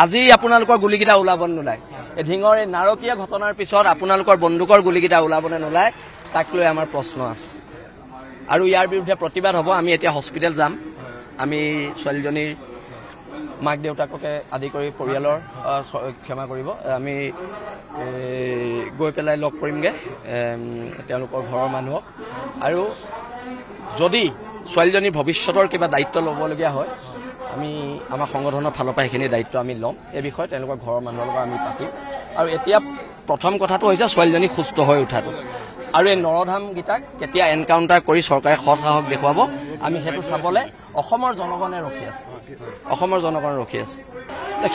আজি আপোনালোকৰ গুলিকেইটা ওলাব নোলায় এই ঢিঙৰ এই নাৰকীয়া ঘটনাৰ পিছত আপোনালোকৰ বন্দুকৰ গুলিকেইটা ওলাবনে নোলায় তাক লৈ আমাৰ প্ৰশ্ন আছে আৰু ইয়াৰ বিৰুদ্ধে প্ৰতিবাদ হ'ব আমি এতিয়া হস্পিটেল যাম আমি ছোৱালীজনীৰ মাক দেউতাককে আদি কৰি পৰিয়ালৰ ক্ষমা কৰিব আমি গৈ পেলাই লগ কৰিমগে তেওঁলোকৰ ঘৰৰ মানুহক আৰু যদি ছোৱালীজনীৰ ভৱিষ্যতৰ কিবা দায়িত্ব ল'বলগীয়া হয় আমি আমাৰ সংগঠনৰ ফালৰ পৰা সেইখিনি দায়িত্ব আমি ল'ম এই বিষয়ে তেওঁলোকৰ ঘৰৰ মানুহৰ লগত আমি পাতিম আৰু এতিয়া প্ৰথম কথাটো হৈছে ছোৱালীজনী সুস্থ হৈ উঠাটো আৰু এই নৰধামগীতাক কেতিয়া এনকাউণ্টাৰ কৰি চৰকাৰে সৎসাহস দেখুৱাব আমি সেইটো চাবলৈ অসমৰ জনগণে ৰখি আছে অসমৰ জনগণে ৰখি আছে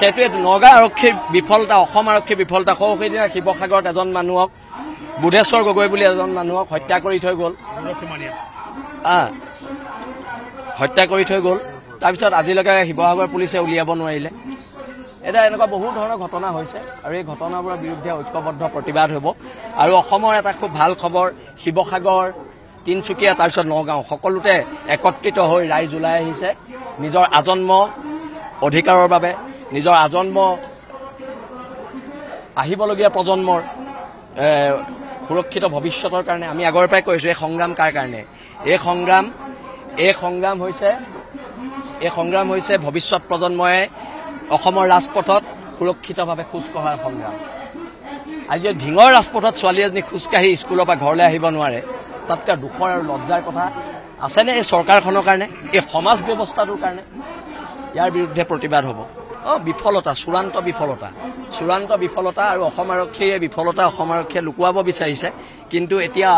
সেইটোৱে নগাঁও আৰক্ষীৰ বিফলতা অসম আৰক্ষীৰ বিফলতা সেইদিনা শিৱসাগৰত এজন মানুহক বুধেশ্বৰ গগৈ বুলি এজন মানুহক হত্যা কৰি থৈ গ'ল হত্যা কৰি থৈ গ'ল তাৰপিছত আজিলৈকে শিৱসাগৰ পুলিচে উলিয়াব নোৱাৰিলে এটা এনেকুৱা বহু ধৰণৰ ঘটনা হৈছে আৰু এই ঘটনাবোৰৰ বিৰুদ্ধে ঐক্যবদ্ধ প্ৰতিবাদ হ'ব আৰু অসমৰ এটা খুব ভাল খবৰ শিৱসাগৰ তিনচুকীয়া তাৰপিছত নগাঁও সকলোতে একত্ৰিত হৈ ৰাইজ ওলাই আহিছে নিজৰ আজন্ম অধিকাৰৰ বাবে নিজৰ আজন্ম আহিবলগীয়া প্ৰজন্মৰ সুৰক্ষিত ভৱিষ্যতৰ কাৰণে আমি আগৰ পৰাই কৈছোঁ এই সংগ্ৰাম কাৰ কাৰণে এই সংগ্ৰাম হৈছে ভৱিষ্যত প্ৰজন্মই অসমৰ ৰাজপথত সুৰক্ষিতভাৱে খোজ কঢ়াৰ সংগ্ৰাম আজি ঢিঙৰ ৰাজপথত ছোৱালী এজনী খোজকাঢ়ি স্কুলৰ পৰা ঘৰলৈ আহিব নোৱাৰে তাতকৈ দুখৰ আৰু লজ্জাৰ কথা আছেনে এই চৰকাৰখনৰ কাৰণে এই সমাজ ব্যৱস্থাটোৰ কাৰণে ইয়াৰ বিৰুদ্ধে প্ৰতিবাদ হ'ব বিফলতা চূড়ান্ত বিফলতা আৰু অসম আৰক্ষীয়ে বিফলতা অসম আৰক্ষীয়ে লুকুৱাব বিচাৰিছে কিন্তু এতিয়া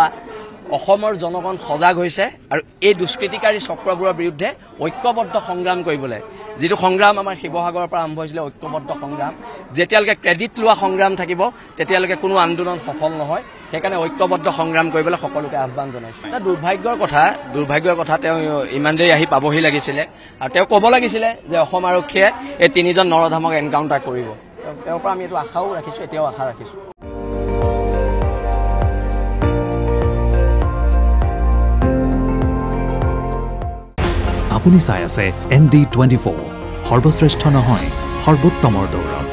অসমৰ জনগণ সজাগ হৈছে আৰু এই দুষ্কৃতিকাৰী চক্ৰবোৰৰ বিৰুদ্ধে ঐক্যবদ্ধ সংগ্ৰাম কৰিবলৈ যিটো সংগ্ৰাম আমাৰ শিৱসাগৰৰ পৰা আৰম্ভ হৈছিলে ঐক্যবদ্ধ সংগ্ৰাম যেতিয়ালৈকে ক্ৰেডিট লোৱা সংগ্ৰাম থাকিব তেতিয়ালৈকে কোনো আন্দোলন সফল নহয় সেইকাৰণে ঐক্যবদ্ধ সংগ্ৰাম কৰিবলৈ সকলোকে আহ্বান জনাইছোঁ দুৰ্ভাগ্যৰ কথা তেওঁ ইমান দেৰি আহি পাবহি লাগিছিলে আৰু তেওঁ ক'ব লাগিছিলে যে অসম আৰক্ষীয়ে এই তিনিজন নৰধামক এনকাউণ্টাৰ কৰিব তেওঁৰ পৰা আমি এইটো আশাও ৰাখিছোঁ এতিয়াও আশা ৰাখিছোঁ আপুনি চাই আছে ND24 সৰ্বশ্ৰেষ্ঠ নহয় সৰ্বোত্তমৰ দৌৰত